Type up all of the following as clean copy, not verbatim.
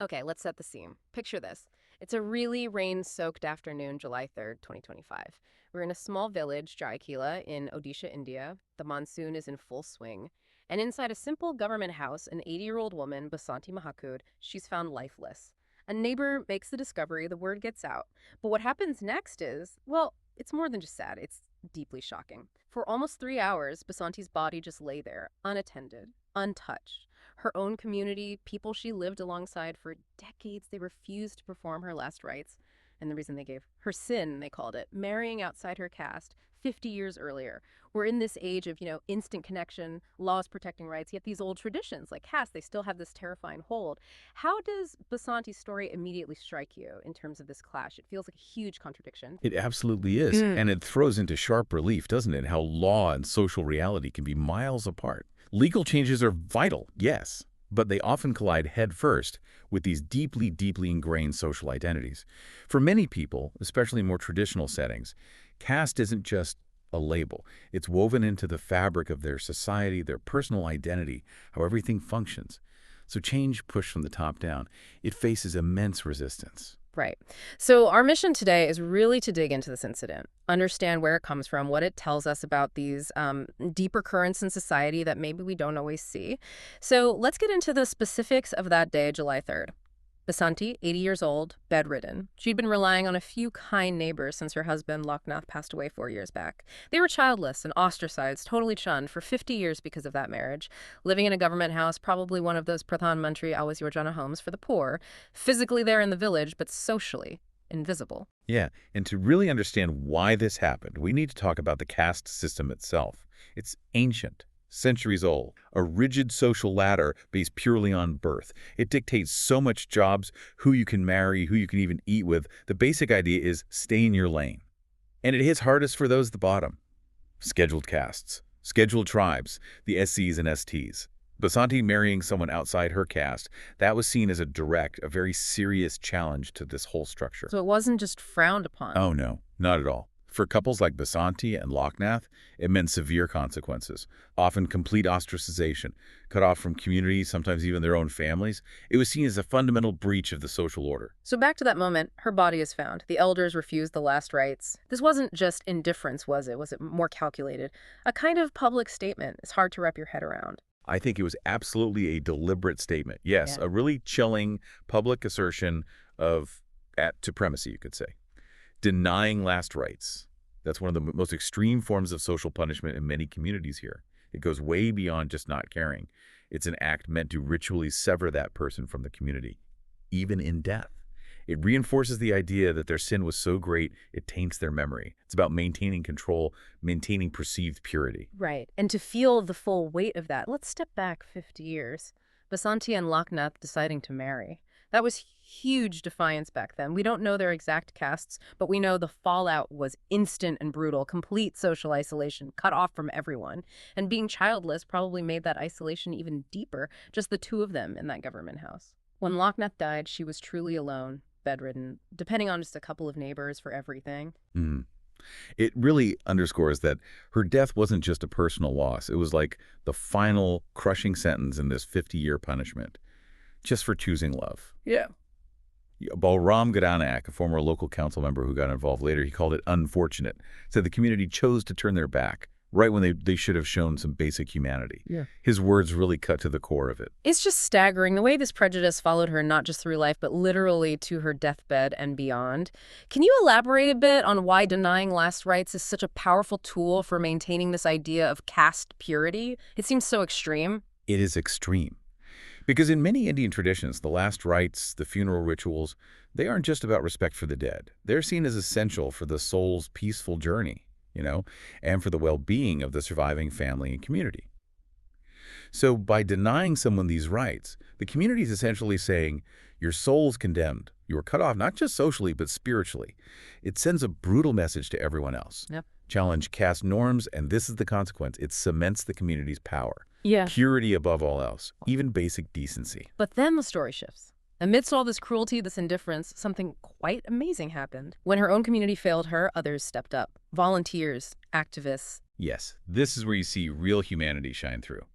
Okay, let's set the scene. Picture this. It's a really rain-soaked afternoon, July 3rd, 2025. We're in a small village, Jaikila, in Odisha, India. The monsoon is in full swing. And inside a simple government house, an 80-year-old woman, Basanti Mahakud, she's found lifeless. A neighbor makes the discovery, the word gets out. But what happens next is, well, it's more than just sad, it's deeply shocking. For almost 3 hours, Basanti's body just lay there, unattended, untouched. Her own community, people she lived alongside for decades, they refused to perform her last rites. And the reason they gave her sin, they called it, marrying outside her caste 50 years earlier. We're in this age of, instant connection, laws protecting rights, yet these old traditions like caste, they still have this terrifying hold. How does Basanti's story immediately strike you in terms of this clash? It feels like a huge contradiction. It absolutely is. And it throws into sharp relief, doesn't it, how law and social reality can be miles apart. Legal changes are vital, yes, but they often collide headfirst with these deeply, deeply ingrained social identities. For many people, especially in more traditional settings, caste isn't just a label. It's woven into the fabric of their society, their personal identity, how everything functions. So change pushed from the top down, it faces immense resistance. Right. So our mission today is really to dig into this incident, understand where it comes from, what it tells us about these deeper currents in society that maybe we don't always see. So let's get into the specifics of that day, July 3rd. Basanti, 80 years old, bedridden. She'd been relying on a few kind neighbors since her husband, Loknath, passed away 4 years back. They were childless and ostracized, totally shunned for 50 years because of that marriage, living in a government house, probably one of those Pradhan Mantri Awas Yojana homes for the poor, physically there in the village, but socially invisible. Yeah, and to really understand why this happened, we need to talk about the caste system itself. It's ancient, centuries old, a rigid social ladder based purely on birth. It dictates so much jobs, who you can marry, who you can even eat with. The basic idea is stay in your lane. And it hits hardest for those at the bottom. Scheduled castes, scheduled tribes, the SCs and STs. Basanti marrying someone outside her caste, that was seen as a very serious challenge to this whole structure. So it wasn't just frowned upon. Oh no, not at all. For couples like Basanti and Loknath, it meant severe consequences, often complete ostracization, cut off from communities, sometimes even their own families. It was seen as a fundamental breach of the social order. So back to that moment, her body is found. The elders refused the last rites. This wasn't just indifference, was it? Was it more calculated? A kind of public statement. It's hard to wrap your head around. I think it was absolutely a deliberate statement. Yes, Yeah. a really chilling public assertion of supremacy, you could say. Denying last rites. That's one of the most extreme forms of social punishment in many communities here. It goes way beyond just not caring. It's an act meant to ritually sever that person from the community, even in death. It reinforces the idea that their sin was so great, it taints their memory. It's about maintaining control, maintaining perceived purity. Right. And to feel the full weight of that, let's step back 50 years. Basanti and Loknath deciding to marry. That was huge defiance back then. We don't know their exact castes, but we know the fallout was instant and brutal, complete social isolation, cut off from everyone. And being childless probably made that isolation even deeper, just the two of them in that government house. When Loknath died, she was truly alone, bedridden, depending on just a couple of neighbors for everything. Mm. It really underscores that her death wasn't just a personal loss. It was like the final crushing sentence in this 50-year punishment, just for choosing love. Yeah. Balram Gadanak, a former local council member who got involved later, he called it unfortunate. Said the community chose to turn their back right when they should have shown some basic humanity. Yeah. His words really cut to the core of it. It's just staggering the way this prejudice followed her not just through life, but literally to her deathbed and beyond. Can you elaborate a bit on why denying last rites is such a powerful tool for maintaining this idea of caste purity? It seems so extreme. It is extreme. Because in many Indian traditions, the last rites, the funeral rituals, they aren't just about respect for the dead. They're seen as essential for the soul's peaceful journey, and for the well-being of the surviving family and community. So by denying someone these rights, the community is essentially saying, your soul's condemned. You are cut off not just socially, but spiritually. It sends a brutal message to everyone else. Yep. Challenge caste norms, and this is the consequence. It cements the community's power. Yeah. Purity above all else, even basic decency. But then the story shifts. Amidst all this cruelty, this indifference, something quite amazing happened. When her own community failed her, others stepped up. Volunteers, activists. Yes, this is where you see real humanity shine through.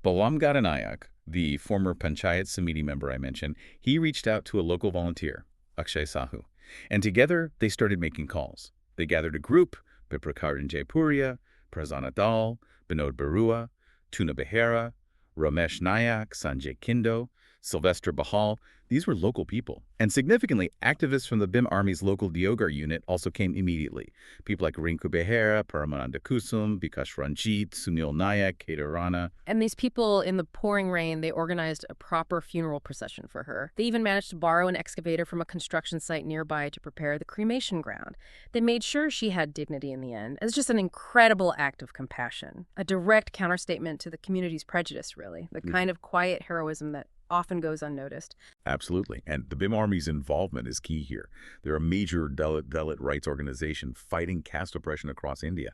Balam Gadanayak, The former Panchayat Samiti member I mentioned, he reached out to a local volunteer, Akshay Sahu, and together they started making calls. They gathered a group, Biprakaran Jaipuria, Prasanna Dal, Binod Barua, Tuna Behera, Ramesh Nayak, Sanjay Kindo, Sylvester Bahal. These were local people. And significantly, activists from the BIM Army's local Diogar unit also came immediately. People like Rinku Behera, Paramananda Kusum, Bikash Ranjit, Sunil Nayak, Kedar Rana. And these people, in the pouring rain, they organized a proper funeral procession for her. They even managed to borrow an excavator from a construction site nearby to prepare the cremation ground. They made sure she had dignity in the end. It's just an incredible act of compassion, a direct counterstatement to the community's prejudice, really, the kind of quiet heroism that often goes unnoticed. Absolutely. And the BIM Army's involvement is key here. They're a major Dalit rights organization fighting caste oppression across India.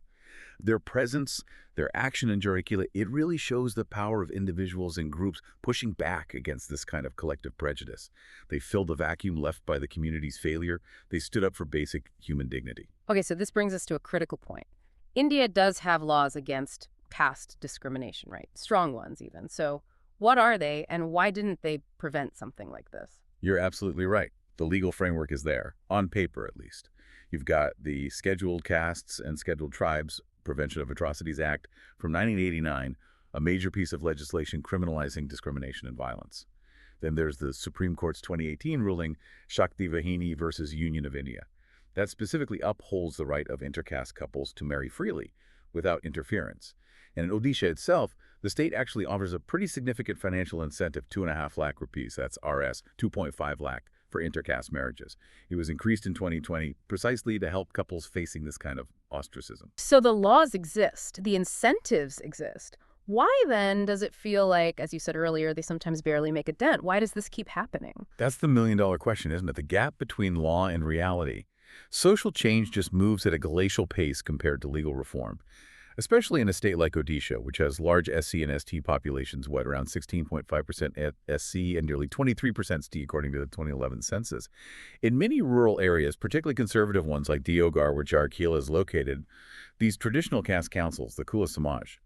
Their presence, their action in Jharikila, it really shows the power of individuals and groups pushing back against this kind of collective prejudice. They filled the vacuum left by the community's failure. They stood up for basic human dignity. Okay, so this brings us to a critical point. India does have laws against caste discrimination, right? Strong ones even. So what are they, and why didn't they prevent something like this? You're absolutely right. The legal framework is there, on paper at least. You've got the Scheduled Castes and Scheduled Tribes Prevention of Atrocities Act from 1989, a major piece of legislation criminalizing discrimination and violence. Then there's the Supreme Court's 2018 ruling, Shakti Vahini versus Union of India. That specifically upholds the right of intercaste couples to marry freely without interference. And in Odisha itself, the state actually offers a pretty significant financial incentive, 2.5 lakh rupees, that's Rs, 2.5 lakh, for intercaste marriages. It was increased in 2020 precisely to help couples facing this kind of ostracism. So the laws exist, the incentives exist. Why then does it feel like, as you said earlier, they sometimes barely make a dent? Why does this keep happening? That's the million-dollar question, isn't it? The gap between law and reality. Social change just moves at a glacial pace compared to legal reform. Especially in a state like Odisha, which has large SC and ST populations, around 16.5% SC and nearly 23% ST according to the 2011 census. In many rural areas, particularly conservative ones like Diogar, where Jharikila is located, these traditional caste councils, the Kula Samaj,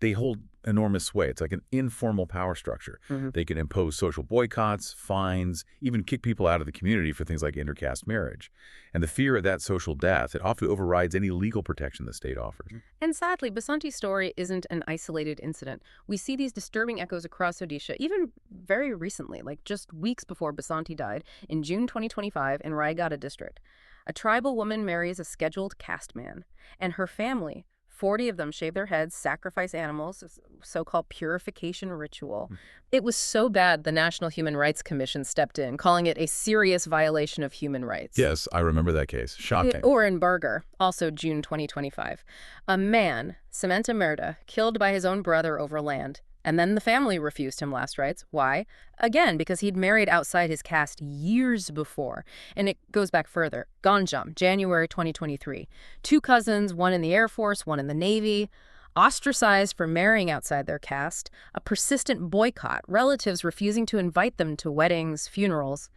they hold enormous sway. It's like an informal power structure. They can impose social boycotts, fines, even kick people out of the community for things like intercaste marriage. And the fear of that social death, it often overrides any legal protection the state offers. And sadly, Basanti's story isn't an isolated incident. We see these disturbing echoes across Odisha, even very recently, like just weeks before Basanti died, in June 2025 in Raigada district. A tribal woman marries a scheduled caste man, and her family, 40 of them, shave their heads, sacrifice animals, so-called purification ritual. It was so bad the National Human Rights Commission stepped in, calling it a serious violation of human rights. Yes, I remember that case. Shocking. Or in Berger, also June 2025. A man, Samanta Merda, killed by his own brother over land. And then the family refused him last rites. Why? Again, because he'd married outside his caste years before. And it goes back further. Ganjam, January 2023. 2 cousins, one in the Air Force, one in the Navy, ostracized for marrying outside their caste. A persistent boycott, relatives refusing to invite them to weddings, funerals,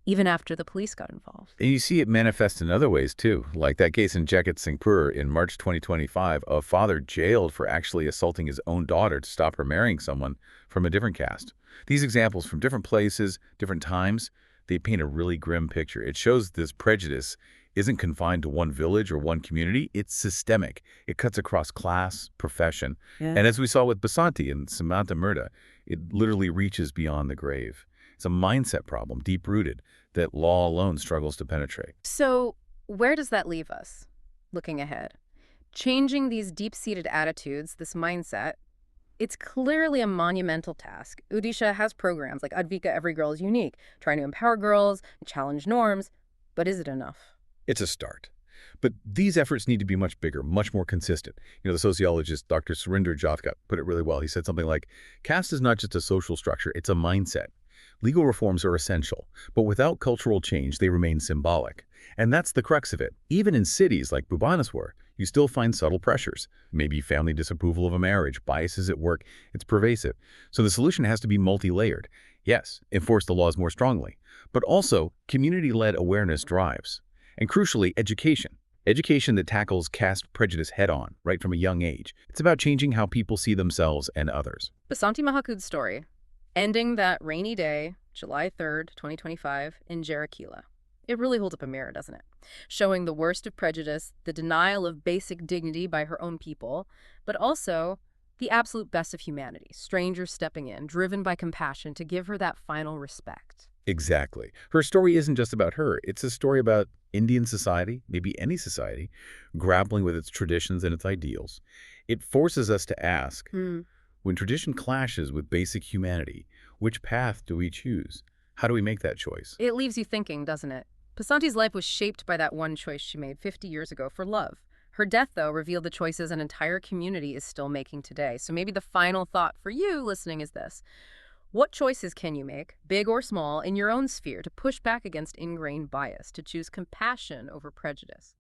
even after the police got involved. And you see it manifest in other ways, too, like that case in Jagat Singhpur in March 2025, a father jailed for actually assaulting his own daughter to stop her marrying someone from a different caste. These examples from different places, different times, they paint a really grim picture. It shows this prejudice isn't confined to one village or one community. It's systemic. It cuts across class, profession. And as we saw with Basanti and Samanta Murda, it literally reaches beyond the grave. It's a mindset problem, deep-rooted, that law alone struggles to penetrate. So where does that leave us, looking ahead? Changing these deep-seated attitudes, this mindset, it's clearly a monumental task. Odisha has programs like Advika Every Girl is Unique, trying to empower girls, challenge norms, but is it enough? It's a start. But these efforts need to be much bigger, much more consistent. The sociologist Dr. Surinder Jathkat put it really well. He said something like, caste is not just a social structure, it's a mindset. Legal reforms are essential, but without cultural change, they remain symbolic. And that's the crux of it. Even in cities like Bhubaneswar, you still find subtle pressures. Maybe family disapproval of a marriage, biases at work. It's pervasive. So the solution has to be multi-layered. Yes, enforce the laws more strongly, but also community-led awareness drives. And crucially, education. Education that tackles caste prejudice head-on, right from a young age. It's about changing how people see themselves and others. Basanti Mahakud's story, ending that rainy day, July 3rd, 2025, in Jarikila. It really holds up a mirror, doesn't it? Showing the worst of prejudice, the denial of basic dignity by her own people, but also the absolute best of humanity, strangers stepping in, driven by compassion to give her that final respect. Exactly. Her story isn't just about her. It's a story about Indian society, maybe any society, grappling with its traditions and its ideals. It forces us to ask, Hmm. when tradition clashes with basic humanity, which path do we choose? How do we make that choice? It leaves you thinking, doesn't it? Pasanti's life was shaped by that one choice she made 50 years ago for love. Her death, though, revealed the choices an entire community is still making today. So maybe the final thought for you listening is this. What choices can you make, big or small, in your own sphere to push back against ingrained bias, to choose compassion over prejudice?